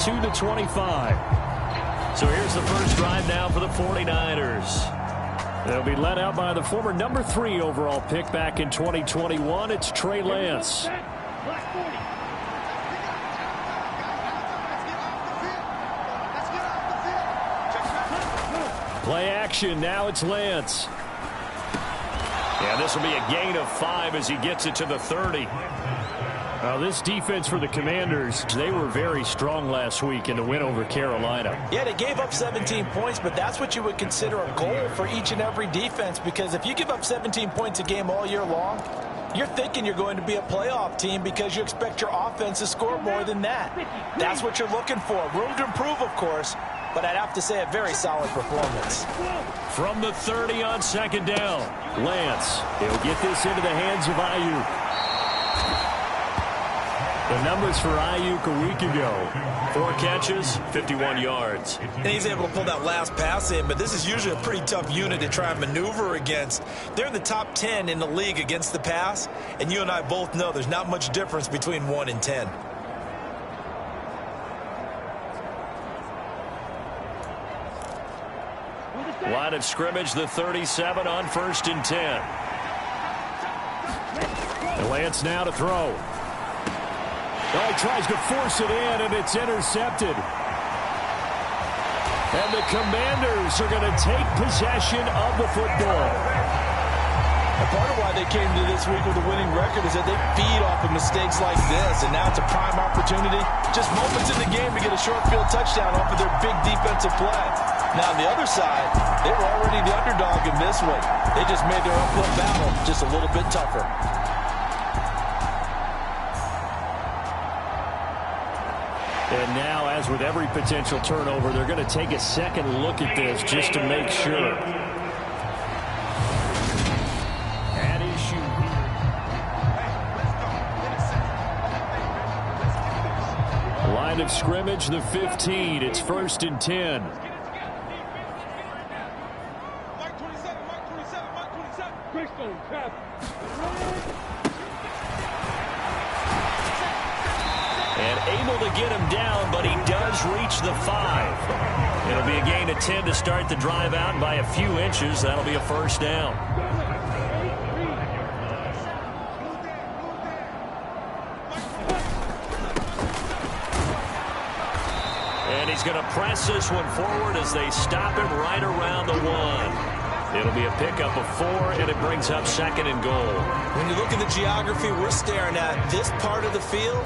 2 to 25. So here's the first drive now for the 49ers. They'll be led out by the former number 3 overall pick back in 2021. It's Trey Lance. Play action. Now it's Lance. And this will be a gain of 5 as he gets it to the 30. This defense for the Commanders, they were very strong last week in the win over Carolina. Yeah, they gave up 17 points, but that's what you would consider a goal for each and every defense, because if you give up 17 points a game all year long, you're thinking you're going to be a playoff team because you expect your offense to score more than that. That's what you're looking for. Room to improve, of course, but I'd have to say a very solid performance. From the 30 on second down, Lance. He'll get this into the hands of Ayuk. The numbers for Ayuk a week ago: 4 catches, 51 yards. And he's able to pull that last pass in, but this is usually a pretty tough unit to try and maneuver against. They're in the top 10 in the league against the pass, and you and I both know there's not much difference between 1 and 10. Line of scrimmage, the 37 on 1st and 10. And Lance now to throw. Oh, he tries to force it in, and it's intercepted. And the Commanders are going to take possession of the football. And part of why they came to this week with a winning record is that they feed off of mistakes like this, and now it's a prime opportunity, just moments in the game, to get a short field touchdown off of their big defensive play. Now, on the other side, they were already the underdog in this one. They just made their uphill battle just a little bit tougher. And now, as with every potential turnover, they're going to take a second look at this just to make sure. At issue here. Line of scrimmage, the 15. It's 1st and 10. And able to get him down, but he does reach the 5. It'll be a gain of 10 to start the drive out by a few inches. That'll be a first down. And he's going to press this one forward as they stop him right around the 1. It'll be a pickup of 4, and it brings up 2nd and goal. When you look at the geography we're staring at, this part of the field,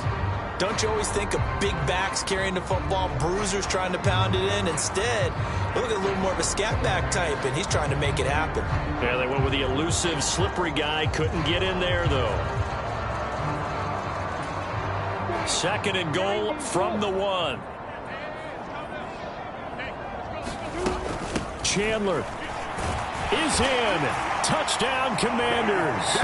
don't you always think of big backs carrying the football, bruisers trying to pound it in? Instead, look at a little more of a scat back type, and he's trying to make it happen. Yeah, they went with the elusive, slippery guy. Couldn't get in there, though. 2nd and goal from the 1. Chandler is in. Touchdown, Commanders.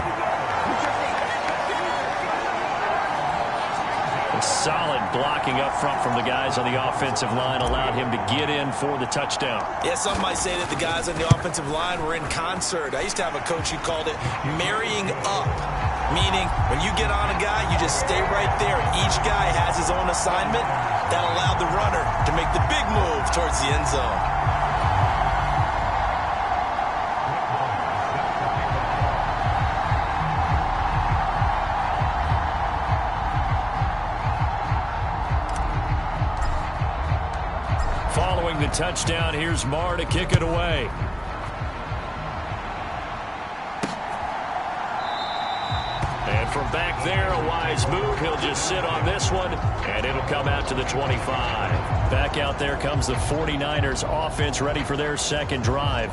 Solid blocking up front from the guys on the offensive line allowed him to get in for the touchdown. Yeah, some might say that the guys on the offensive line were in concert. I used to have a coach who called it marrying up, meaning when you get on a guy, you just stay right there, and each guy has his own assignment. That allowed the runner to make the big move towards the end zone. Following the touchdown, here's Marr to kick it away. And from back there, a wise move. He'll just sit on this one, and it'll come out to the 25. Back out there comes the 49ers offense, ready for their second drive.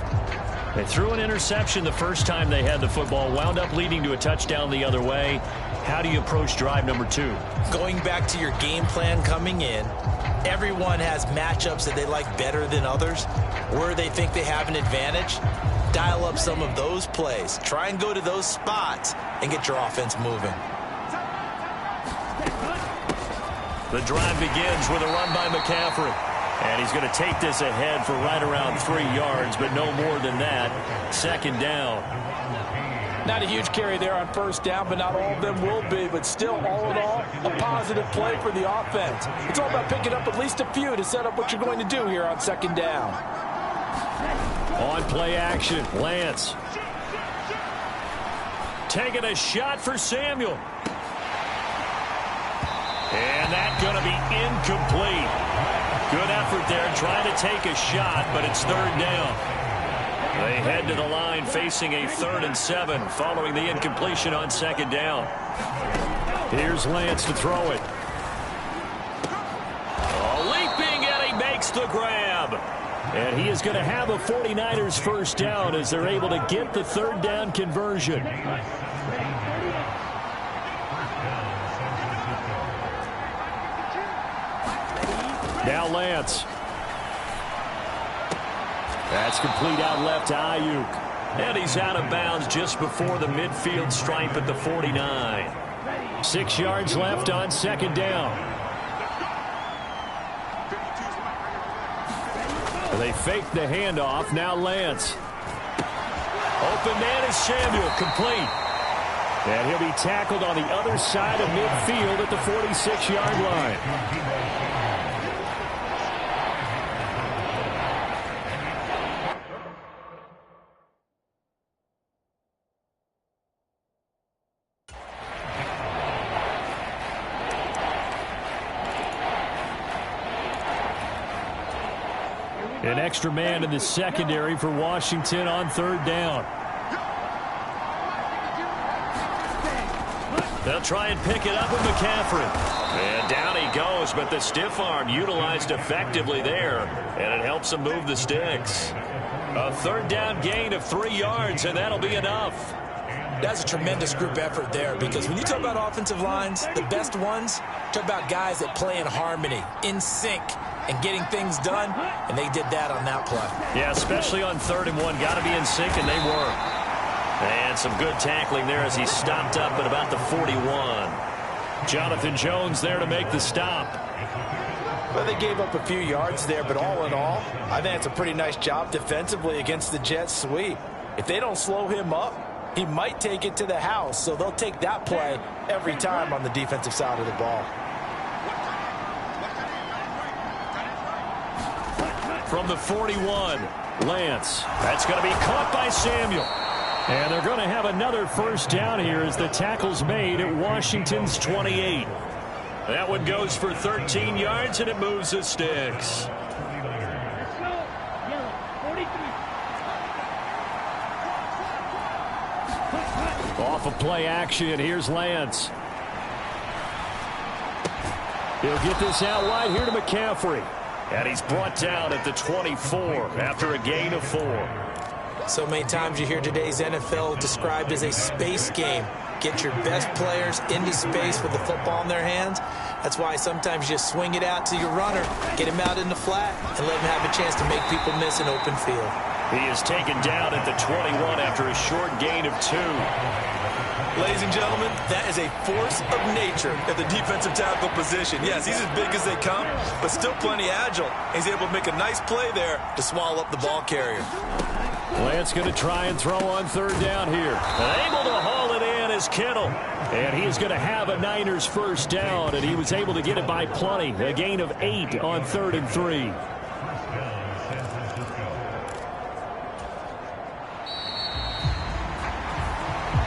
They threw an interception the first time they had the football, wound up leading to a touchdown the other way. How do you approach drive number 2? Going back to your game plan coming in, everyone has matchups that they like better than others, where they think they have an advantage. Dial up some of those plays. Try and go to those spots and get your offense moving. The drive begins with a run by McCaffrey. And he's going to take this ahead for right around 3 yards, but no more than that. 2nd down. Not a huge carry there on first down, but not all of them will be. But still, all in all, a positive play for the offense. It's all about picking up at least a few to set up what you're going to do here on second down. On play action, Lance. Taking a shot for Samuel. And that's going to be incomplete. Good effort there trying to take a shot, but it's third down. They head to the line facing a 3rd and 7 following the incompletion on second down. Here's Lance to throw it. Leaping, and he makes the grab. And he is going to have a 49ers first down as they're able to get the third down conversion. Now Lance. That's complete out left to Ayuk. And he's out of bounds just before the midfield stripe at the 49. 6 yards left on second down. They fake the handoff. Now Lance. Open man is Samuel. Complete. And he'll be tackled on the other side of midfield at the 46-yard line. An extra man in the secondary for Washington on third down. They'll try and pick it up with McCaffrey. And down he goes, but the stiff arm utilized effectively there, and it helps him move the sticks. A third down gain of 3 yards, and that'll be enough. That's a tremendous group effort there, because when you talk about offensive lines, the best ones, talk about guys that play in harmony, in sync, and getting things done, and they did that on that play. Yeah, especially on 3rd and 1. Got to be in sync, and they were. And some good tackling there as he stopped up at about the 41. Jonathan Jones there to make the stop. Well, they gave up a few yards there, but all in all, I think it's a pretty nice job defensively against the Jets sweep. If they don't slow him up, he might take it to the house, so they'll take that play every time on the defensive side of the ball. From the 41, Lance. That's going to be caught by Samuel. And they're going to have another first down here as the tackle's made at Washington's 28. That one goes for 13 yards, and it moves the sticks. Off of play action, here's Lance. He'll get this out wide here to McCaffrey. And he's brought down at the 24 after a gain of 4. So many times you hear today's NFL described as a space game. Get your best players into space with the football in their hands. That's why sometimes you swing it out to your runner, get him out in the flat, and let him have a chance to make people miss an open field. He is taken down at the 21 after a short gain of 2. Ladies and gentlemen, that is a force of nature at the defensive tackle position. Yes, he's as big as they come, but still plenty agile. He's able to make a nice play there to swallow up the ball carrier. Lance going to try and throw on third down here. Able to haul it in is Kittle. And he is going to have a Niners first down, and he was able to get it by plenty. A gain of 8 on 3rd and 3.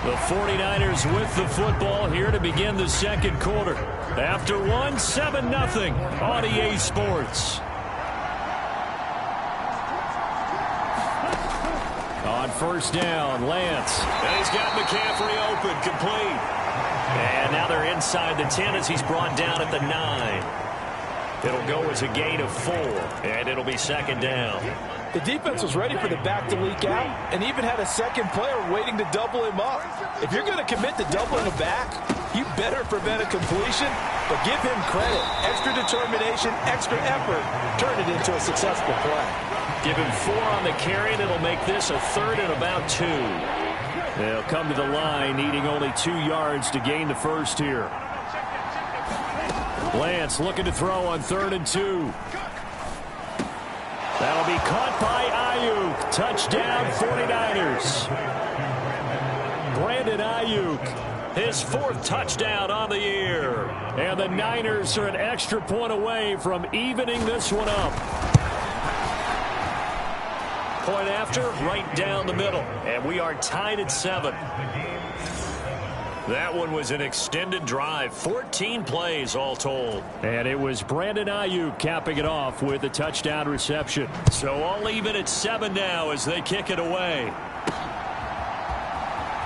The 49ers with the football here to begin the second quarter. After 1, 7-0 on EA Sports. On first down, Lance. And he's got McCaffrey open, complete. And now they're inside the 10 as he's brought down at the 9. It'll go as a gain of 4, and it'll be second down. The defense was ready for the back to leak out and even had a second player waiting to double him up. If you're going to commit to doubling a back, you better prevent a completion, but give him credit. Extra determination, extra effort, turn it into a successful play. Give him 4 on the carry, and it'll make this a 3rd and about 2. They'll come to the line, needing only 2 yards to gain the first here. Lance looking to throw on 3rd and 2. That'll be caught by Ayuk. Touchdown, 49ers. Brandon Ayuk. His 4th touchdown on the year. And the Niners are an extra point away from evening this one up. Point after, right down the middle. And we are tied at 7. That one was an extended drive, 14 plays all told. And it was Brandon Ayuk capping it off with a touchdown reception. So all even at 7 now as they kick it away.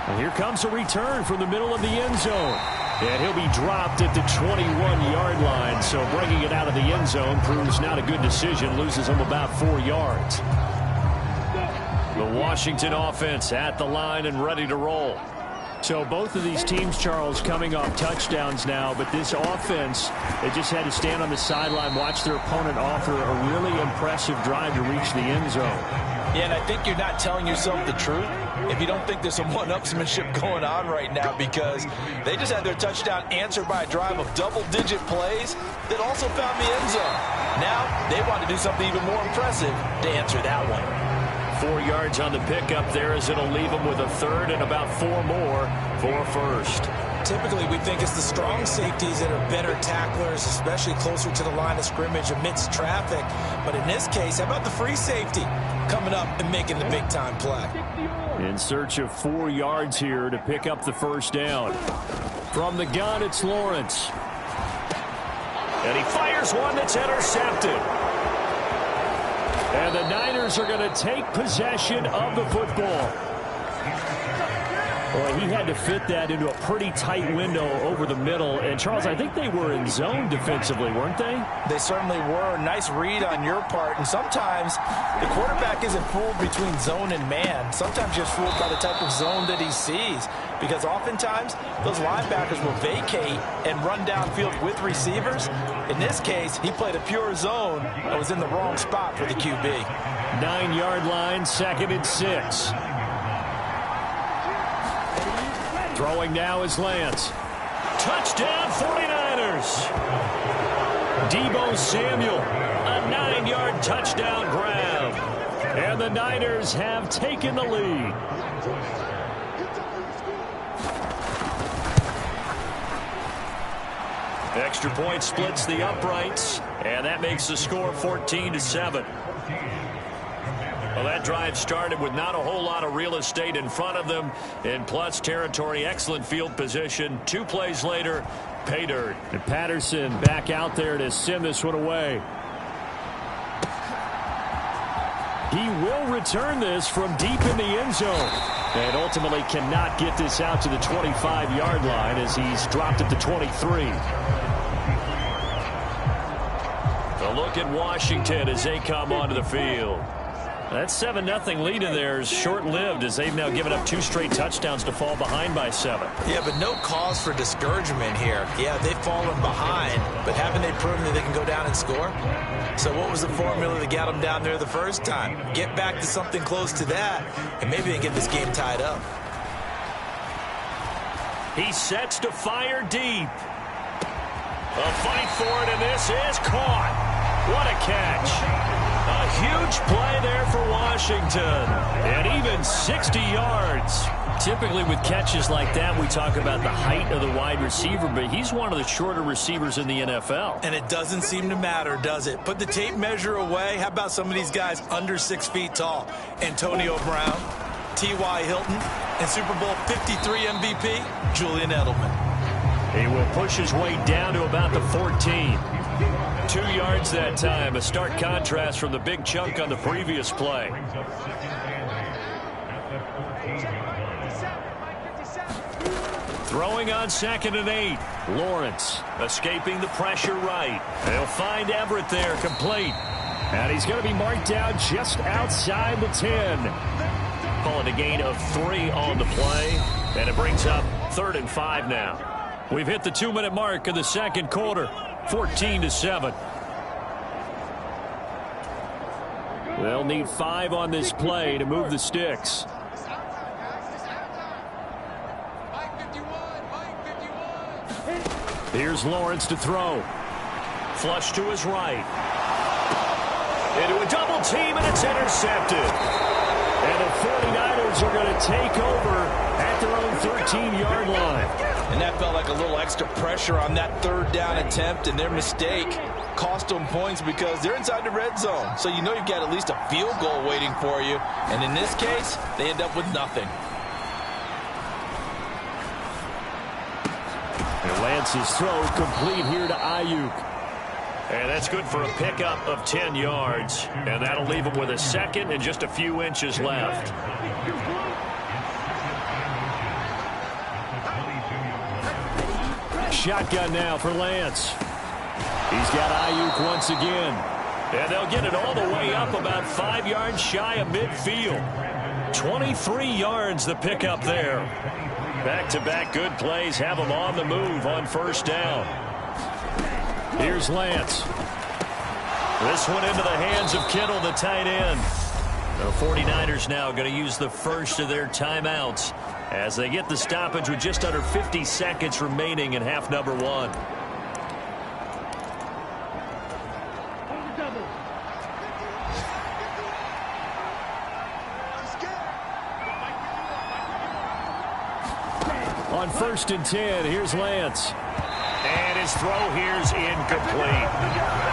And here comes a return from the middle of the end zone. And he'll be dropped at the 21-yard line. So bringing it out of the end zone proves not a good decision. Loses him about 4 yards. The Washington offense at the line and ready to roll. So both of these teams, Charles, coming off touchdowns now, but this offense, they just had to stand on the sideline, watch their opponent offer a really impressive drive to reach the end zone. Yeah, and I think you're not telling yourself the truth if you don't think there's some one-upsmanship going on right now, because they just had their touchdown answered by a drive of double-digit plays that also found the end zone. Now they want to do something even more impressive to answer that one. 4 yards on the pickup there as it'll leave them with a 3rd and about 4 more for a 1st. Typically, we think it's the strong safeties that are better tacklers, especially closer to the line of scrimmage amidst traffic. But in this case, how about the free safety coming up and making the big-time play? In search of 4 yards here to pick up the 1st down. From the gun, it's Lawrence. And he fires one that's intercepted. And the Niners are going to take possession of the football. Boy, he had to fit that into a pretty tight window over the middle. And, Charles, I think they were in zone defensively, weren't they? They certainly were. Nice read on your part. And sometimes the quarterback isn't fooled between zone and man. Sometimes you're fooled by the type of zone that he sees. Because oftentimes, those linebackers will vacate and run downfield with receivers. In this case, he played a pure zone and was in the wrong spot for the QB. 9-yard line, 2nd and 6. Throwing now is Lance. Touchdown, 49ers. Deebo Samuel, a 9-yard touchdown grab. And the Niners have taken the lead. Extra point splits the uprights, and that makes the score 14-7. Well, that drive started with not a whole lot of real estate in front of them. In plus territory, excellent field position. 2 plays later, pay dirt. And Patterson back out there to send this one away. He will return this from deep in the end zone. And ultimately cannot get this out to the 25-yard line as he's dropped at the 23. A look at Washington as they come onto the field. That 7-0 lead in there is short-lived as they've now given up 2 straight touchdowns to fall behind by 7. Yeah, but no cause for discouragement here. Yeah, they've fallen behind, but haven't they proven that they can go down and score? So what was the formula that got them down there the first time? Get back to something close to that, and maybe they get this game tied up. He sets to fire deep. A fight for it, and this is caught. What a catch. A huge play there for Washington. And even 60 yards. Typically with catches like that, we talk about the height of the wide receiver, but he's one of the shorter receivers in the NFL. And it doesn't seem to matter, does it? Put the tape measure away. How about some of these guys under 6 feet tall? Antonio Brown, T.Y. Hilton, and Super Bowl 53 MVP, Julian Edelman. He will push his way down to about the 14. 2 yards that time. A stark contrast from the big chunk on the previous play. Throwing on 2nd and 8. Lawrence escaping the pressure right. They'll find Everett there, complete. And he's going to be marked down just outside the 10. Call it a gain of 3 on the play. And it brings up 3rd and 5 now. We've hit the 2-minute mark of the second quarter. 14-7. They'll need 5 on this play to move the sticks. Here's Lawrence to throw. Flush to his right. Into a double team, and it's intercepted. And the 49ers are going to take over at their own 13-yard line. And that felt like a little extra pressure on that third down attempt, and their mistake cost them points because they're inside the red zone. So you know you've got at least a field goal waiting for you. And in this case, they end up with nothing. And Lance's throw complete here to Ayuk. And that's good for a pickup of 10 yards. And that'll leave him with a second and just a few inches left. Shotgun now for Lance. He's got Ayuk once again. And they'll get it all the way up about 5 yards shy of midfield. 23 yards the pickup there. Back-to-back good plays have them on the move on first down. Here's Lance. This one into the hands of Kittle, the tight end. The 49ers now going to use the first of their timeouts as they get the stoppage with just under 50 seconds remaining in half number 1. On 1st and 10, here's Lance. And his throw here's incomplete.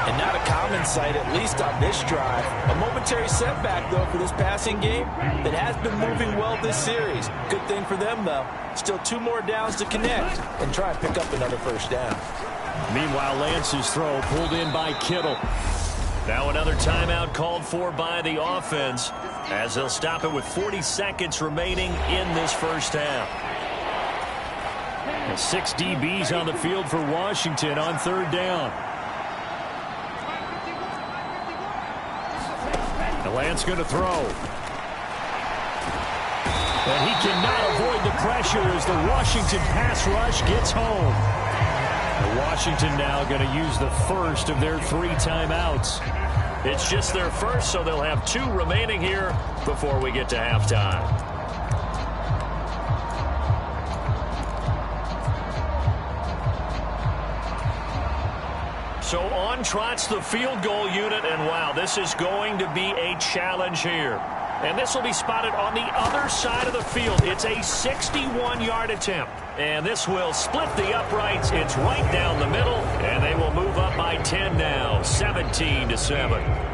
And not a common sight, at least on this drive. A momentary setback, though, for this passing game that has been moving well this series. Good thing for them, though. Still 2 more downs to connect and try and pick up another first down. Meanwhile, Lance's throw pulled in by Kittle. Now another timeout called for by the offense as they'll stop it with 40 seconds remaining in this first half. 6 DBs on the field for Washington on 3rd down. And Lance going to throw. And he cannot avoid the pressure as the Washington pass rush gets home. And Washington now going to use the first of their 3 timeouts. It's just their first, so they'll have 2 remaining here before we get to halftime. So on trots the field goal unit, and wow, this is going to be a challenge here. And this will be spotted on the other side of the field. It's a 61-yard attempt. And this will split the uprights. It's right down the middle, and they will move up by 10 now, 17-7.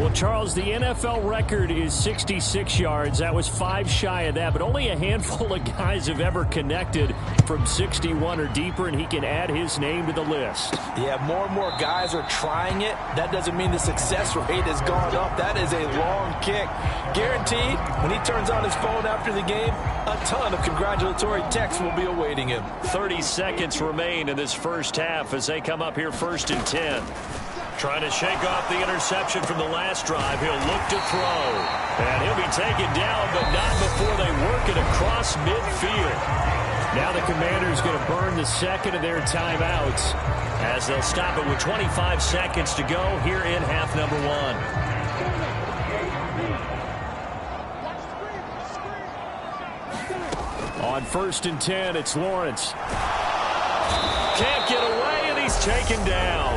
Well, Charles, the NFL record is 66 yards. That was 5 shy of that, but only a handful of guys have ever connected from 61 or deeper, and he can add his name to the list. Yeah, more and more guys are trying it. That doesn't mean the success rate has gone up. That is a long kick. Guaranteed, when he turns on his phone after the game, a ton of congratulatory texts will be awaiting him. 30 seconds remain in this first half as they come up here 1st and 10. Trying to shake off the interception from the last drive. He'll look to throw. And he'll be taken down, but not before they work it across midfield. Now the Commanders going to burn the second of their timeouts as they'll stop it with 25 seconds to go here in half number 1. On 1st and 10, it's Lawrence. Can't get away, and he's taken down.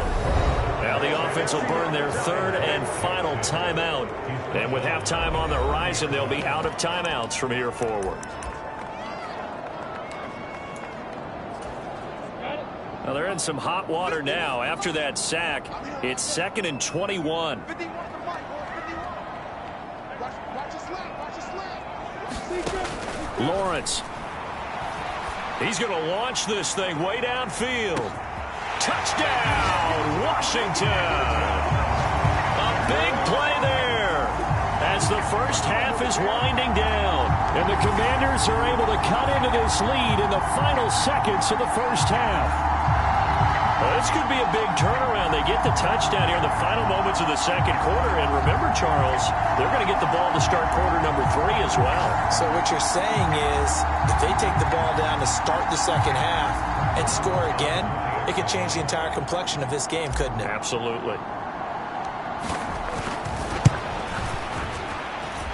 Now the offense will burn their 3rd and final timeout. And with halftime on the horizon, they'll be out of timeouts from here forward. Now they're in some hot water now. After that sack, it's 2nd and 21. Lawrence. He's going to launch this thing way downfield. Touchdown, Washington. A big play there as the first half is winding down. And the Commanders are able to cut into this lead in the final seconds of the first half. Well, this could be a big turnaround. They get the touchdown here in the final moments of the second quarter. And remember, Charles, they're going to get the ball to start quarter number 3 as well. So what you're saying is if they take the ball down to start the second half and score again, it could change the entire complexion of this game, couldn't it? Absolutely.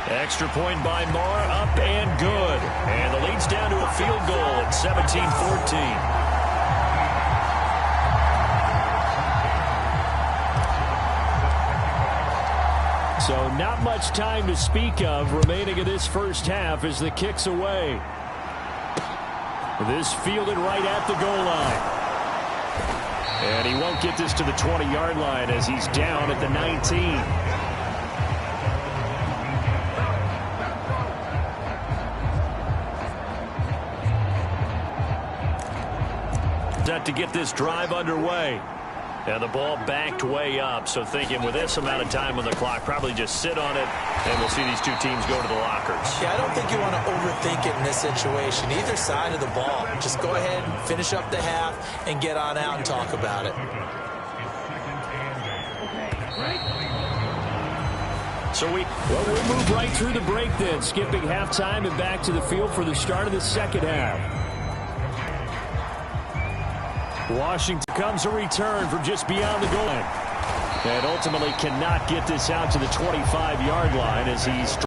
Extra point by Marr, up and good. And the lead's down to a field goal at 17-14. So not much time to speak of remaining in this first half as the kick's away. This fielded right at the goal line. And he won't get this to the 20-yard line as he's down at the 19. Set to get this drive underway. And the ball backed way up. So thinking with this amount of time on the clock, probably just sit on it, and we'll see these two teams go to the lockers. Yeah, I don't think you want to overthink it in this situation. Either side of the ball. Just go ahead and finish up the half and get on out and talk about it. So we'll move right through the break then, skipping halftime and back to the field for the start of the second half. Washington comes a return from just beyond the goal line. And ultimately cannot get this out to the 25-yard line as he's...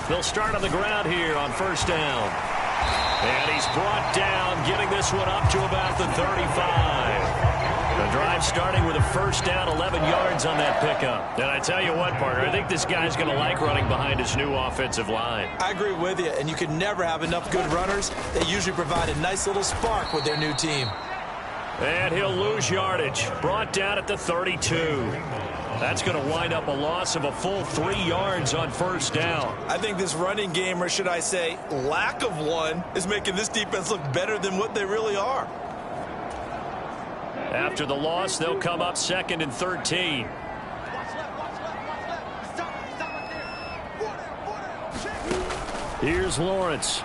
They'll start on the ground here on first down. And he's brought down, getting this one up to about the 35. The drive starting with a first down, 11 yards on that pickup. And I tell you what, Parker, I think this guy's going to like running behind his new offensive line. I agree with you, and you can never have enough good runners. They usually provide a nice little spark with their new team. And he'll lose yardage. Brought down at the 32. That's going to wind up a loss of a full 3 yards on first down. I think this running game, or should I say lack of one, is making this defense look better than what they really are. After the loss, they'll come up 2nd and 13. Here's Lawrence.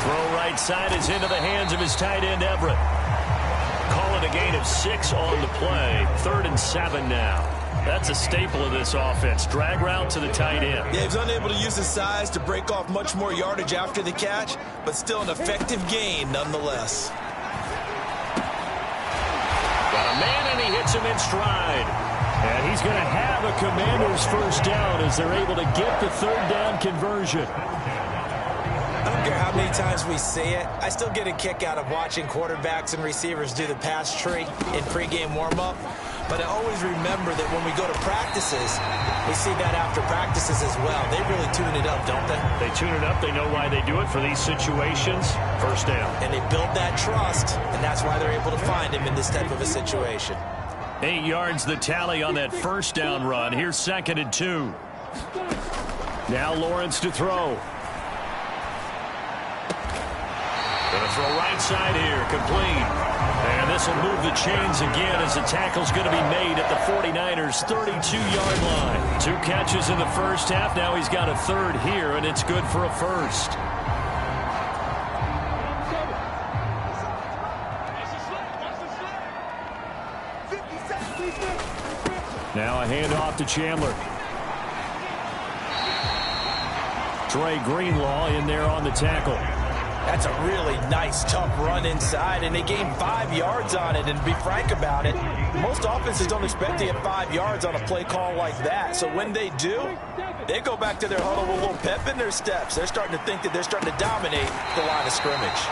Throw right side is into the hands of his tight end, Everett. Call it a gain of 6 on the play. 3rd and 7 now. That's a staple of this offense. Drag route to the tight end. Yeah, he's unable to use his size to break off much more yardage after the catch, but still an effective gain nonetheless. Got a man, and he hits him in stride. And he's going to have a Commanders first down as they're able to get the 3rd down conversion. I don't care how many times we see it. I still get a kick out of watching quarterbacks and receivers do the pass tree in pregame warm-up. But I always remember that when we go to practices, we see that after practices as well. They really tune it up, don't they? They tune it up. They know why they do it for these situations. First down. And they build that trust, and that's why they're able to find him in this type of a situation. 8 yards the tally on that first down run. Here's 2nd and 2. Now Lawrence to throw. Going to throw right side here, complete. And this will move the chains again as the tackle's going to be made at the 49ers' 32-yard line. 2 catches in the first half. Now he's got a 3rd here, and it's good for a first. Now a handoff to Chandler. Trey Greenlaw in there on the tackle. That's a really nice, tough run inside, and they gained 5 yards on it. And to be frank about it, most offenses don't expect to get 5 yards on a play call like that. So when they do, they go back to their huddle with a little pep in their steps. They're starting to think that they're starting to dominate the line of scrimmage.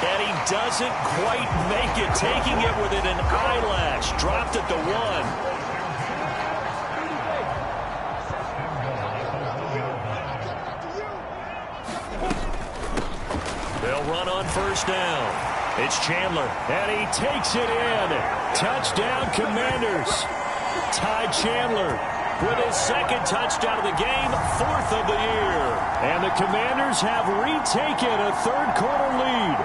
And he doesn't quite make it, taking it within an eyelash. Dropped at the 1. They'll run on first down. It's Chandler, and he takes it in. Touchdown, Commanders. Ty Chandler with his 2nd touchdown of the game, 4th of the year. And the Commanders have retaken a 3rd quarter lead.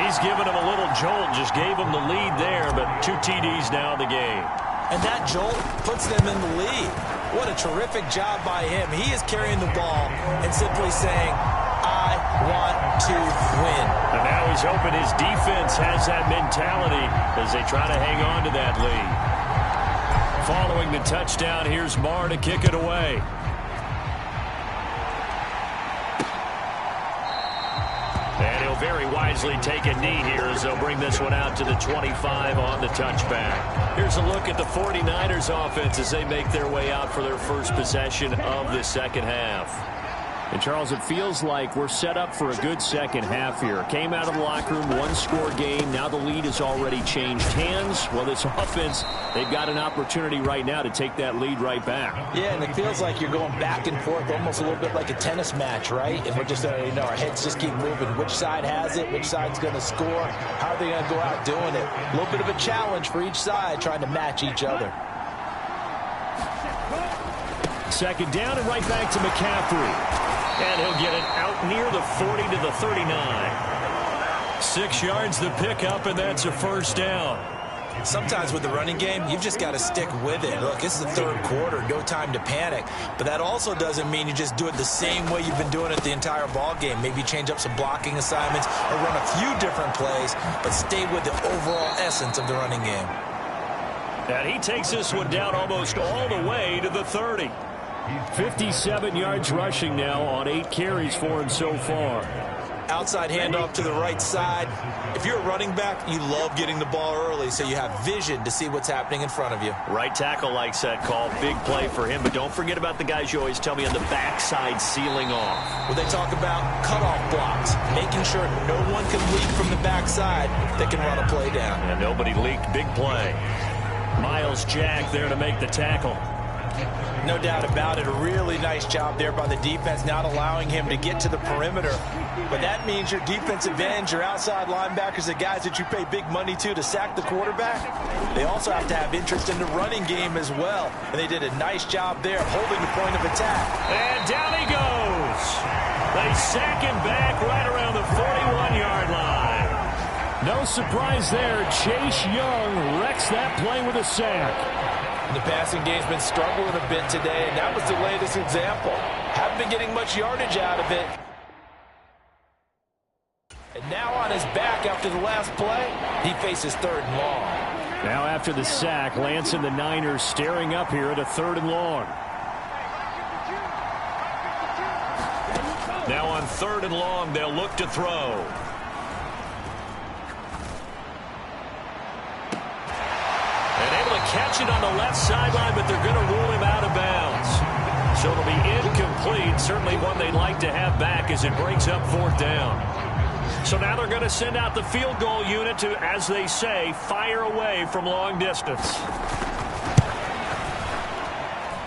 He's given him a little jolt, just gave him the lead there, but 2 TDs now in the game. And that jolt puts them in the lead. What a terrific job by him. He is carrying the ball and simply saying, I want to win. And now he's hoping his defense has that mentality as they try to hang on to that lead. Following the touchdown, here's Marr to kick it away. And he'll very wisely take a knee here as they'll bring this one out to the 25 on the touchback. Here's a look at the 49ers offense as they make their way out for their first possession of the second half. And, Charles, it feels like we're set up for a good second half here. Came out of the locker room, one-score game. Now the lead has already changed hands. Well, this offense, they've got an opportunity right now to take that lead right back. Yeah, and it feels like you're going back and forth, almost a little bit like a tennis match, right? And we're just, our heads just keep moving. Which side has it? Which side's going to score? How are they going to go out doing it? A little bit of a challenge for each side, trying to match each other. Second down and right back to McCaffrey. And he'll get it out near the 40 to the 39. 6 yards the pickup, and that's a first down. Sometimes with the running game, you've just got to stick with it. Look, it's the third quarter, no time to panic. But that also doesn't mean you just do it the same way you've been doing it the entire ball game. Maybe change up some blocking assignments or run a few different plays, but stay with the overall essence of the running game. And he takes this one down almost all the way to the 30. 57 yards rushing now on 8 carries for him so far. Outside handoff to the right side. If you're a running back, you love getting the ball early so you have vision to see what's happening in front of you. Right tackle likes that call. Big play for him, but don't forget about the guys you always tell me on the backside sealing off. Well, they talk about cutoff blocks, making sure no one can leak from the backside that can run a play down. And nobody leaked. Big play. Miles Jack there to make the tackle. No doubt about it. A really nice job there by the defense, not allowing him to get to the perimeter. But that means your defensive ends, your outside linebackers, the guys that you pay big money to sack the quarterback, they also have to have interest in the running game as well. And they did a nice job there holding the point of attack. And down he goes. They sack him back right around the 41-yard line. No surprise there. Chase Young wrecks that play with a sack. The passing game's been struggling a bit today, and that was the latest example. Haven't been getting much yardage out of it. And now on his back after the last play, he faces 3rd and long. Now after the sack, Lance and the Niners staring up here at a 3rd and long. Now on 3rd and long, they'll look to throw. Catch it on the left sideline, but they're going to rule him out of bounds. So it'll be incomplete. Certainly one they'd like to have back as it breaks up 4th down. So now they're going to send out the field goal unit to, as they say, fire away from long distance.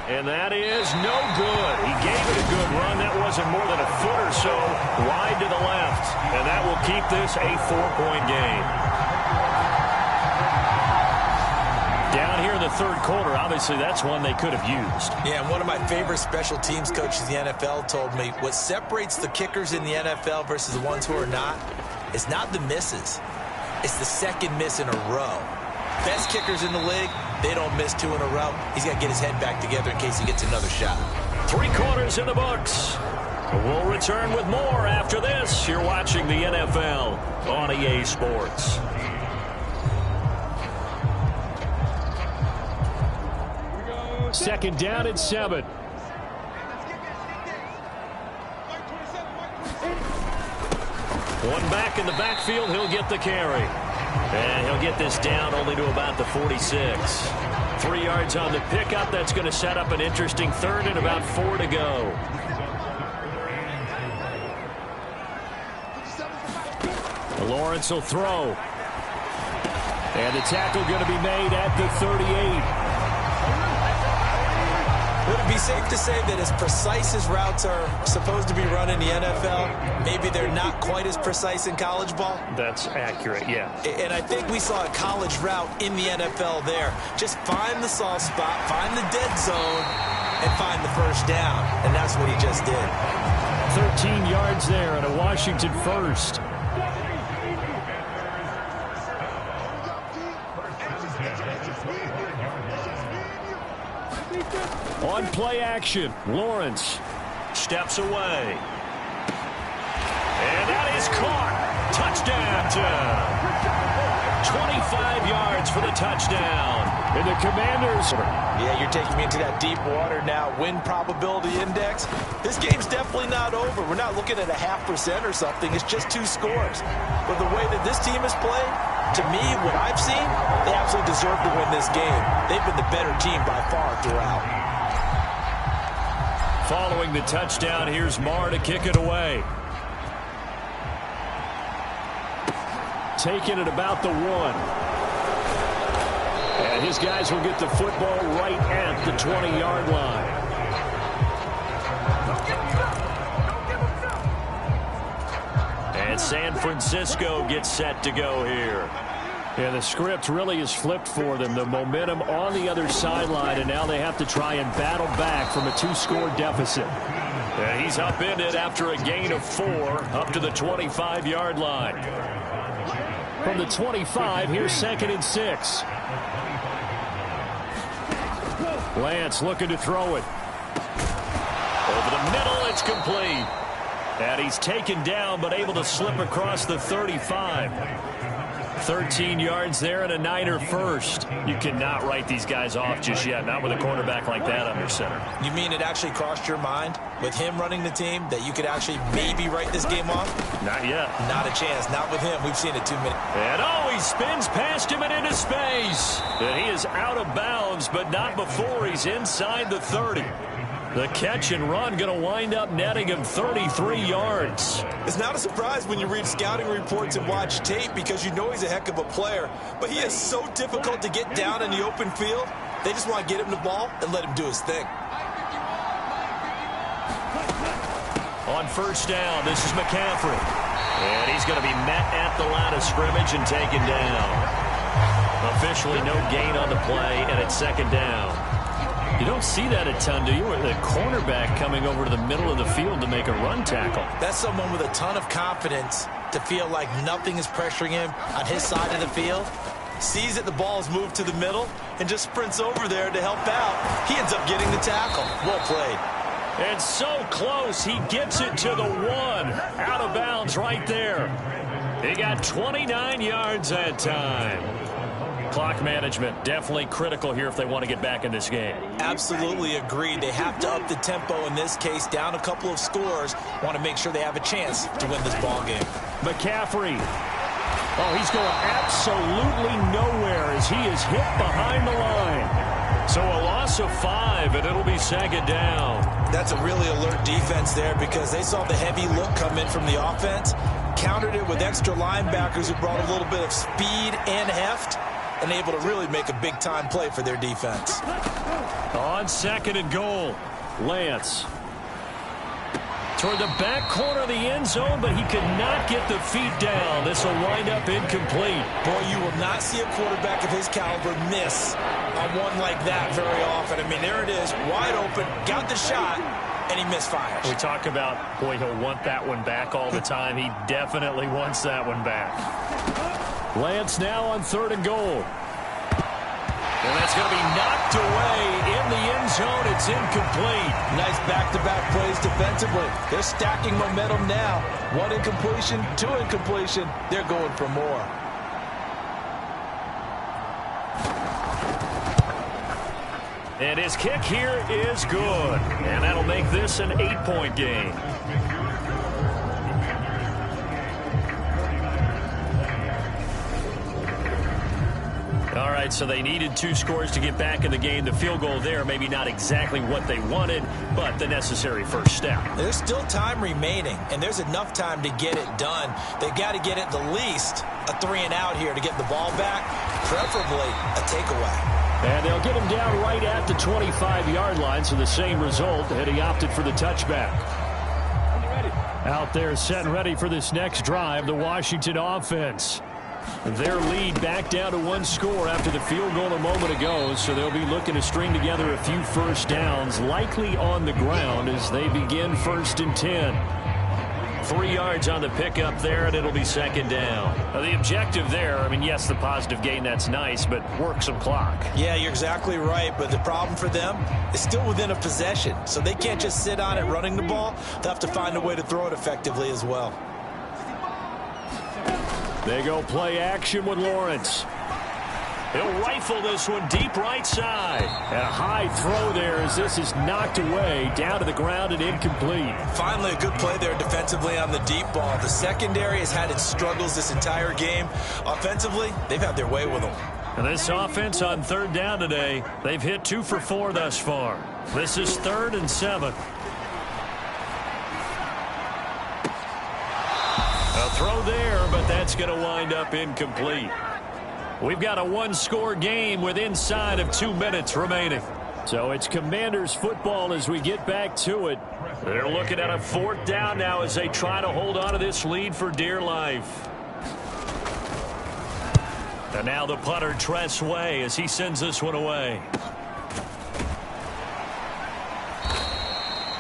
And that is no good. He gave it a good run. That wasn't more than a foot or so wide to the left. And that will keep this a 4-point game. Down here in the 3rd quarter, obviously that's one they could have used. Yeah, and one of my favorite special teams coaches in the NFL told me what separates the kickers in the NFL versus the ones who are not, it's not the misses. It's the second miss in a row. Best kickers in the league, they don't miss 2 in a row. He's got to get his head back together in case he gets another shot. 3 quarters in the books. We'll return with more after this. You're watching the NFL on EA Sports. Second down and 7. One back in the backfield. He'll get the carry. And he'll get this down only to about the 46. 3 yards on the pickup. That's going to set up an interesting 3rd and about 4 to go. Lawrence will throw. And the tackle going to be made at the 38. Would it be safe to say that as precise as routes are supposed to be run in the NFL, maybe they're not quite as precise in college ball? That's accurate, yeah. And I think we saw a college route in the NFL there. Just find the soft spot, find the dead zone, and find the first down. And that's what he just did. 13 yards there and a Washington first. On play action, Lawrence steps away. And that is caught. Touchdown. 25 yards for the touchdown. And the Commanders. Yeah, you're taking me into that deep water now. Win probability index. This game's definitely not over. We're not looking at a 0.5% or something. It's just 2 scores. But the way that this team has played, to me, what I've seen, they absolutely deserve to win this game. They've been the better team by far throughout. Following the touchdown, here's Marr to kick it away. Taking it about the 1. And his guys will get the football right at the 20-yard line. And San Francisco gets set to go here. Yeah, the script really is flipped for them. The momentum on the other sideline, and now they have to try and battle back from a 2-score deficit. And he's upended after a gain of 4 up to the 25-yard line. From the 25, here's 2nd and 6. Lance looking to throw it. Over the middle, it's complete. And he's taken down, but able to slip across the 35. 13 yards there and a Niner first. You cannot write these guys off just yet, not with a quarterback like that under center. You mean it actually crossed your mind with him running the team that you could actually maybe write this game off? Not yet. Not a chance. Not with him. We've seen it too many. And he spins past him and into space. And he is out of bounds, but not before he's inside the 30. The catch and run going to wind up netting him 33 yards. It's not a surprise when you read scouting reports and watch tape because you know he's a heck of a player. But he is so difficult to get down in the open field. They just want to get him the ball and let him do his thing. On first down, this is McCaffrey. And he's going to be met at the line of scrimmage and taken down. Officially no gain on the play, and it's 2nd down. You don't see that a ton, do you? The cornerback coming over to the middle of the field to make a run tackle. That's someone with a ton of confidence to feel like nothing is pressuring him on his side of the field. Sees that the ball is moved to the middle and just sprints over there to help out. He ends up getting the tackle. Well played. And so close, he gets it to the 1. Out of bounds right there. He got 29 yards that time. Clock management definitely critical here if they want to get back in this game. Absolutely agreed. They have to up the tempo in this case, down a couple of scores. Want to make sure they have a chance to win this ball game. McCaffrey. Oh, he's going absolutely nowhere as he is hit behind the line. So a loss of 5, and it'll be 2nd down. That's a really alert defense there because they saw the heavy look come in from the offense, countered it with extra linebackers who brought a little bit of speed and heft, and able to really make a big-time play for their defense. On 2nd and goal, Lance. Toward the back corner of the end zone, but he could not get the feet down. This will wind up incomplete. Boy, you will not see a quarterback of his caliber miss on one like that very often. I mean, there it is, wide open, got the shot, and he misfires. We talk about, boy, he'll want that one back all the time. He definitely wants that one back. Lance now on 3rd and goal. And that's going to be knocked away in the end zone. It's incomplete. Nice back-to-back plays defensively. They're stacking momentum now. 1 incompletion, 2 incompletion. They're going for more. And his kick here is good. And that'll make this an 8-point game. All right, so they needed 2 scores to get back in the game. The field goal there, maybe not exactly what they wanted, but the necessary first step. There's still time remaining, and there's enough time to get it done. They've got to get at the least a 3-and-out here to get the ball back, preferably a takeaway. And they'll get him down right at the 25-yard line, so the same result, and he opted for the touchback. Out there set and ready for this next drive, the Washington offense. Their lead back down to 1 score after the field goal a moment ago, so they'll be looking to string together a few first downs, likely on the ground as they begin 1st and 10. 3 yards on the pickup there, and it'll be 2nd down. Now, the objective there, I mean, yes, the positive gain, that's nice, but work some clock. Yeah, you're exactly right, but the problem for them is still within a possession, so they can't just sit on it running the ball. They'll have to find a way to throw it effectively as well. They go play action with Lawrence. He'll rifle this one deep right side. And a high throw there as this is knocked away down to the ground and incomplete. Finally, a good play there defensively on the deep ball. The secondary has had its struggles this entire game. Offensively, they've had their way with them. And this offense on 3rd down today, they've hit 2 for 4 thus far. This is 3rd and 7. throw there, but that's going to wind up incomplete. We've got a one-score game with inside of 2 minutes remaining. So it's Commanders football as we get back to it. They're looking at a 4th down now as they try to hold on to this lead for dear life. And now the punter, Tress Way, as he sends this one away.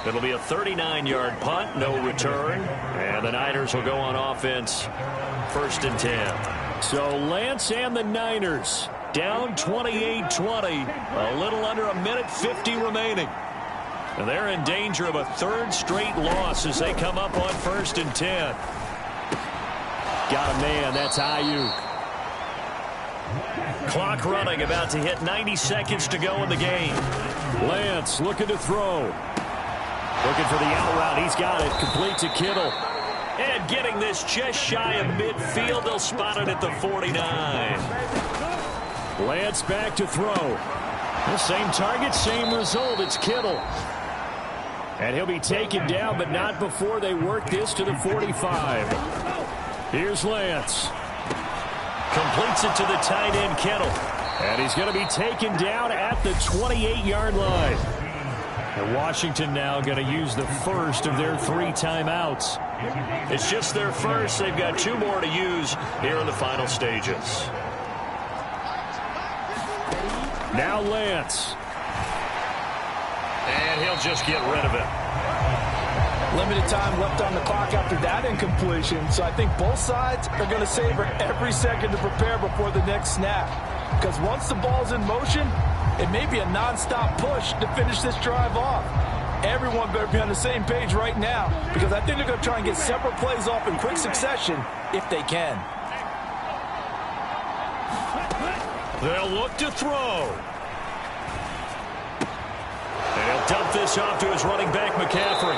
It'll be a 39-yard punt, no return. And the Niners will go on offense, 1st and 10. So Lance and the Niners down 28-20. A little under 1:50 remaining. And they're in danger of a 3rd straight loss as they come up on 1st and 10. Got a man, that's Ayuk. Clock running, about to hit 90 seconds to go in the game. Lance looking to throw. Looking for the out route. He's got it. Complete to Kittle. And getting this just shy of midfield. They'll spot it at the 49. Lance back to throw. The same target, same result. It's Kittle. And he'll be taken down, but not before they work this to the 45. Here's Lance. Completes it to the tight end, Kittle. And he's going to be taken down at the 28-yard line. And Washington now going to use the first of their 3 timeouts. It's just their first. They've got 2 more to use here in the final stages. Now Lance. And he'll just get rid of it. Limited time left on the clock after that incompletion, so I think both sides are going to savor every second to prepare before the next snap. Because once the ball's in motion, it may be a nonstop push to finish this drive off. Everyone better be on the same page right now, because I think they're going to try and get several plays off in quick succession if they can. They'll look to throw. And he'll dump this off to his running back, McCaffrey.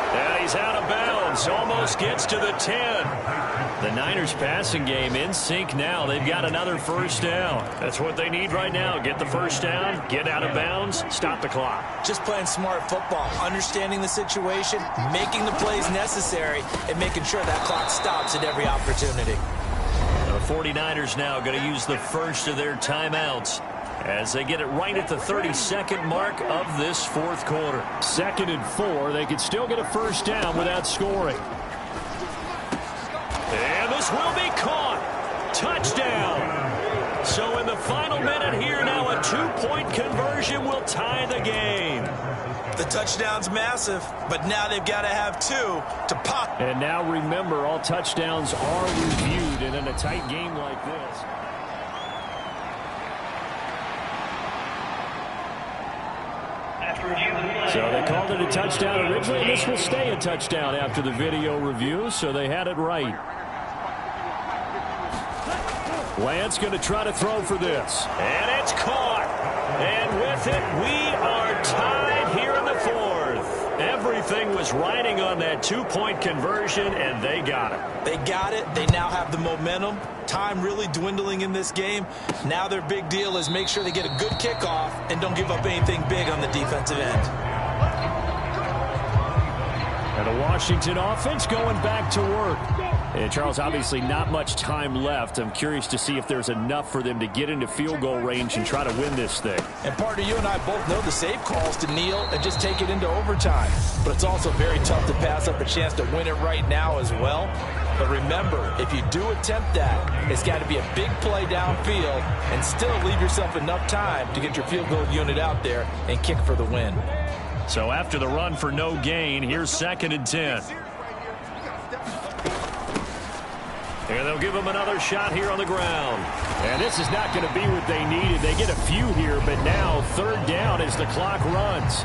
And he's out of bounds. Almost gets to the 10. The Niners passing game in sync now. They've got another 1st down. That's what they need right now. Get the 1st down, get out of bounds, stop the clock. Just playing smart football, understanding the situation, making the plays necessary, and making sure that clock stops at every opportunity. The 49ers now going to use the first of their timeouts as they get it right at the 32nd mark of this 4th quarter. 2nd and 4. They could still get a 1st down without scoring. And this will be caught. Touchdown. So in the final minute here now, a 2-point conversion will tie the game. The touchdown's massive, but now they've got to have 2 to pop. And now remember, all touchdowns are reviewed, and in a tight game like this. So they called it a touchdown originally. This will stay a touchdown after the video review, so they had it right. Lance going to try to throw for this. And it's caught. And with it, we are tied here in the 4th. Everything was riding on that 2-point conversion, and they got it. They got it. They now have the momentum. Time really dwindling in this game. Now their big deal is make sure they get a good kickoff and don't give up anything big on the defensive end. And the Washington offense going back to work. And Charles, obviously not much time left. I'm curious to see if there's enough for them to get into field goal range and try to win this thing. And partner, you and I both know the safe calls to kneel and just take it into overtime. But it's also very tough to pass up a chance to win it right now as well. But remember, if you do attempt that, it's got to be a big play downfield and still leave yourself enough time to get your field goal unit out there and kick for the win. So after the run for no gain, here's 2nd and 10. And they'll give them another shot here on the ground. And this is not going to be what they needed. They get a few here, but now 3rd down as the clock runs.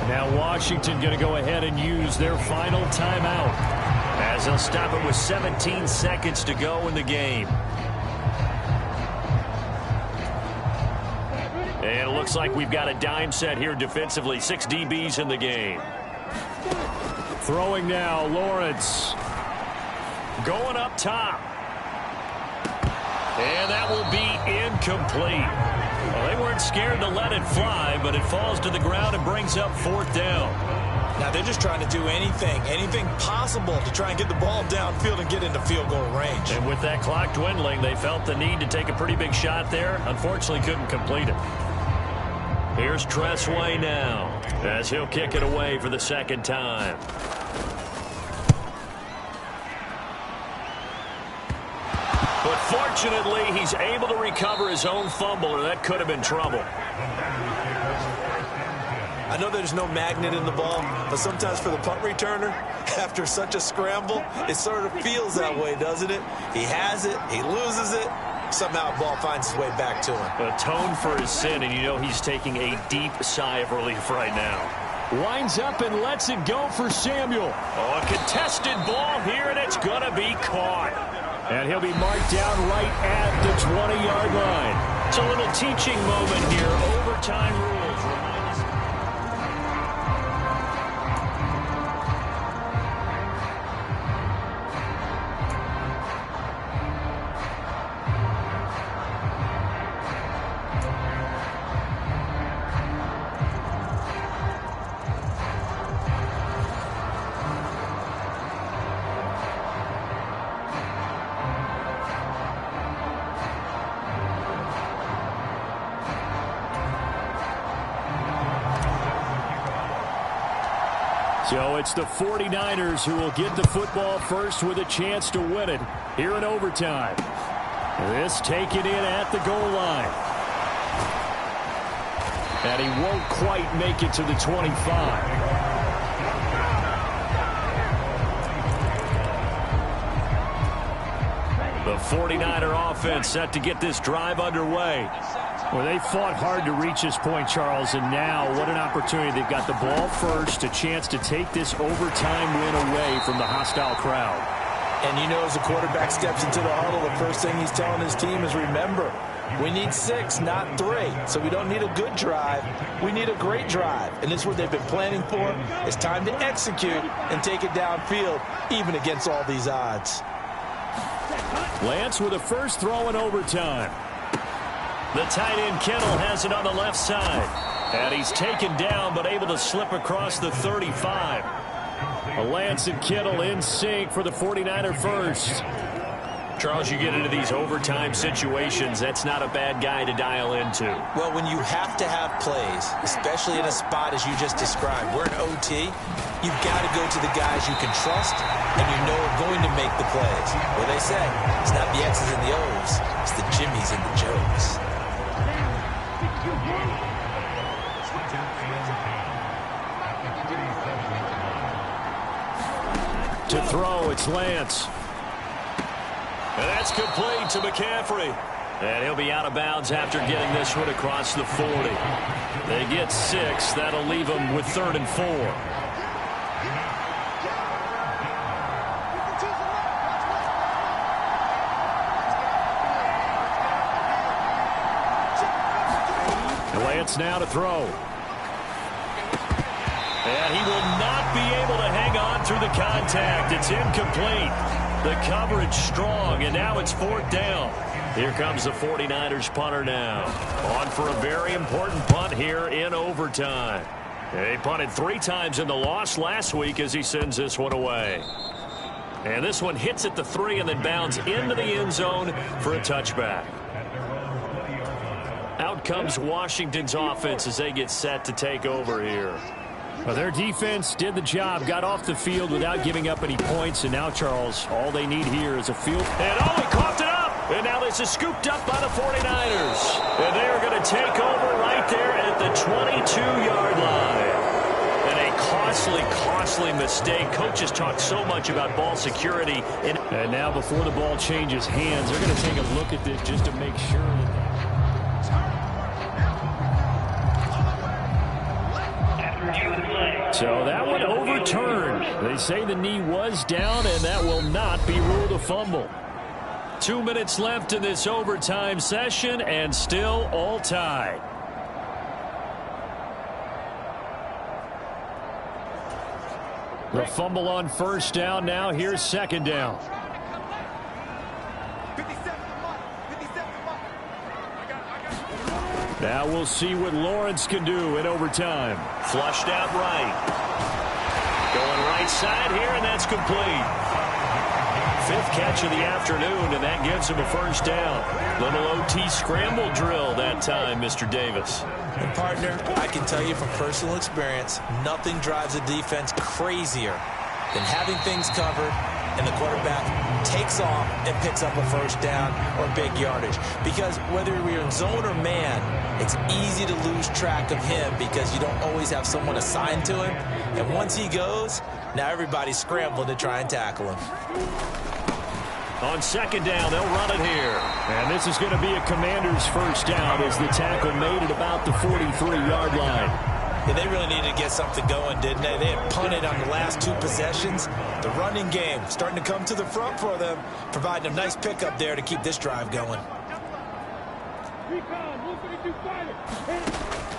Now Washington going to go ahead and use their final timeout as they'll stop it with 17 seconds to go in the game. And it looks like we've got a dime set here defensively. 6 DBs in the game. Throwing now, Lawrence. Going up top. And that will be incomplete. Well, they weren't scared to let it fly, but it falls to the ground and brings up 4th down. Now they're just trying to do anything possible to try and get the ball downfield and get into field goal range. And with that clock dwindling, they felt the need to take a pretty big shot there. Unfortunately, couldn't complete it. Here's Tressway now, as he'll kick it away for the second time. But fortunately, he's able to recover his own fumble, or that could have been trouble. I know there's no magnet in the ball, but sometimes for the punt returner, after such a scramble, it sort of feels that way, doesn't it? He has it, he loses it, somehow the ball finds its way back to him. Atone for his sin, and you know he's taking a deep sigh of relief right now. Winds up and lets it go for Samuel. Oh, a contested ball here, and it's going to be caught. And he'll be marked down right at the 20-yard line. It's a little teaching moment here. Overtime rules. So it's the 49ers who will get the football first with a chance to win it here in overtime. This taken in at the goal line. And he won't quite make it to the 25. The 49er offense set to get this drive underway. Well, they fought hard to reach this point, Charles, and now what an opportunity. They've got the ball first, a chance to take this overtime win away from the hostile crowd. And you know, as the quarterback steps into the huddle, the first thing he's telling his team is, remember, we need 6, not 3. So we don't need a good drive. We need a great drive. And this is what they've been planning for. It's time to execute and take it downfield, even against all these odds. Lance with a first throw in overtime. The tight end Kittle has it on the left side. And he's taken down but able to slip across the 35. Lance and Kittle in sync for the 49er first. Charles, you get into these overtime situations, that's not a bad guy to dial into. Well, when you have to have plays, especially in a spot as you just described, we're in OT, you've got to go to the guys you can trust and you know are going to make the plays. Well, they say it's not the X's and the O's, it's the Jimmys and the Joes. To throw, it's Lance. And that's complete to McCaffrey. And he'll be out of bounds after getting this one across the 40. They get 6. That'll leave them with 3rd and 4. Lance now to throw. And he will not be able to hang on through the contact. It's incomplete. The coverage strong, and now it's 4th down. Here comes the 49ers punter now. On for a very important punt here in overtime. He punted 3 times in the loss last week as he sends this one away. And this one hits at the 3 and then bounds into the end zone for a touchback. Out comes Washington's offense as they get set to take over here. Well, their defense did the job, got off the field without giving up any points, and now, Charles, all they need here is a field. And oh, he coughed it up! And now this is scooped up by the 49ers. And they are going to take over right there at the 22-yard line. And a costly mistake. Coaches talk so much about ball security. And now before the ball changes hands, they're going to take a look at this just to make sure that so that one overturned. They say the knee was down, and that will not be ruled a fumble. 2 minutes left in this overtime session, and still all tied. The fumble on first down now. Here's 2nd down. Now we'll see what Lawrence can do in overtime. Flushed out right. Going right side here, and that's complete. Fifth catch of the afternoon, and that gives him a first down. Little OT scramble drill that time, Mr. Davis. And partner, I can tell you from personal experience, nothing drives a defense crazier than having things covered and the quarterback takes off and picks up a first down or big yardage. Because whether we're in zone or man, it's easy to lose track of him because you don't always have someone assigned to him. And once he goes, now everybody's scrambling to try and tackle him. On second down, they'll run it here. And this is going to be a Commander's first down as the tackle made at about the 43-yard line. Yeah, they really needed to get something going, didn't they? They had punted on the last two possessions. The running game starting to come to the front for them, providing a nice pickup there to keep this drive going.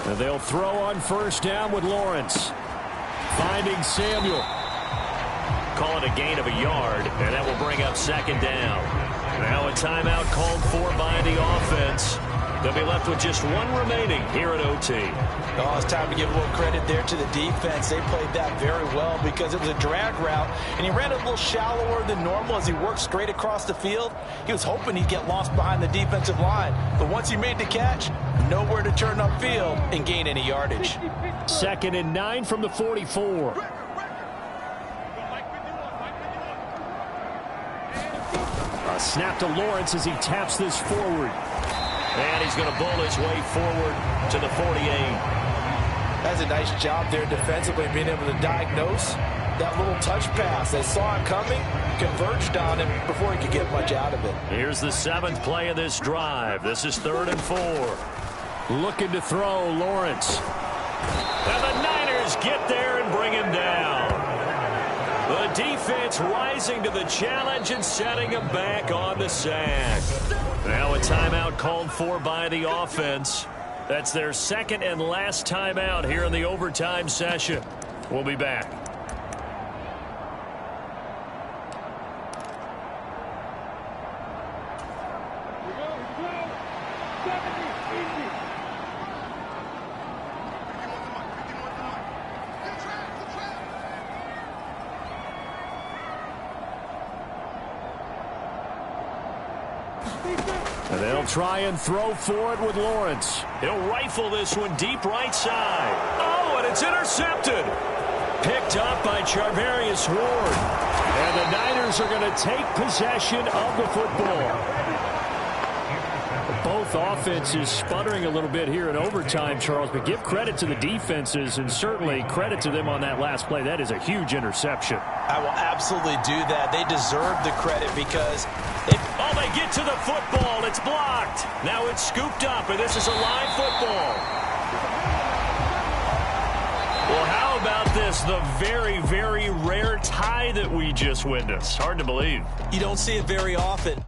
And they'll throw on first down with Lawrence. Finding Samuel. Call it a gain of a yard, and that will bring up second down. Now a timeout called for by the offense. They'll be left with just one remaining here at OT. Oh, it's time to give a little credit there to the defense. They played that very well because it was a drag route, and he ran a little shallower than normal as he worked straight across the field. He was hoping he'd get lost behind the defensive line, but once he made the catch, nowhere to turn upfield and gain any yardage. 2nd and 9 from the 44. A snap to Lawrence as he taps this forward. And he's going to bull his way forward to the 48. That's a nice job there defensively, being able to diagnose that little touch pass. They saw it coming, converged on him before he could get much out of it. Here's the 7th play of this drive. This is 3rd and 4. Looking to throw, Lawrence. And the Niners get there and bring him down. The defense rising to the challenge and setting him back on the sack. Now a timeout called for by the offense. That's their second and last timeout here in the overtime session. We'll be back. And they'll try and throw for it with Lawrence. He'll rifle this one deep right side. Oh, and it's intercepted. Picked up by Charvarius Ward. And the Niners are going to take possession of the football. Both offenses sputtering a little bit here in overtime, Charles, but give credit to the defenses and certainly credit to them on that last play. That is a huge interception. I will absolutely do that. They deserve the credit because oh, they get to the football. It's blocked. Now it's scooped up, and this is a live football. Well, how about this? The very, very rare tie that we just witnessed. Hard to believe. You don't see it very often.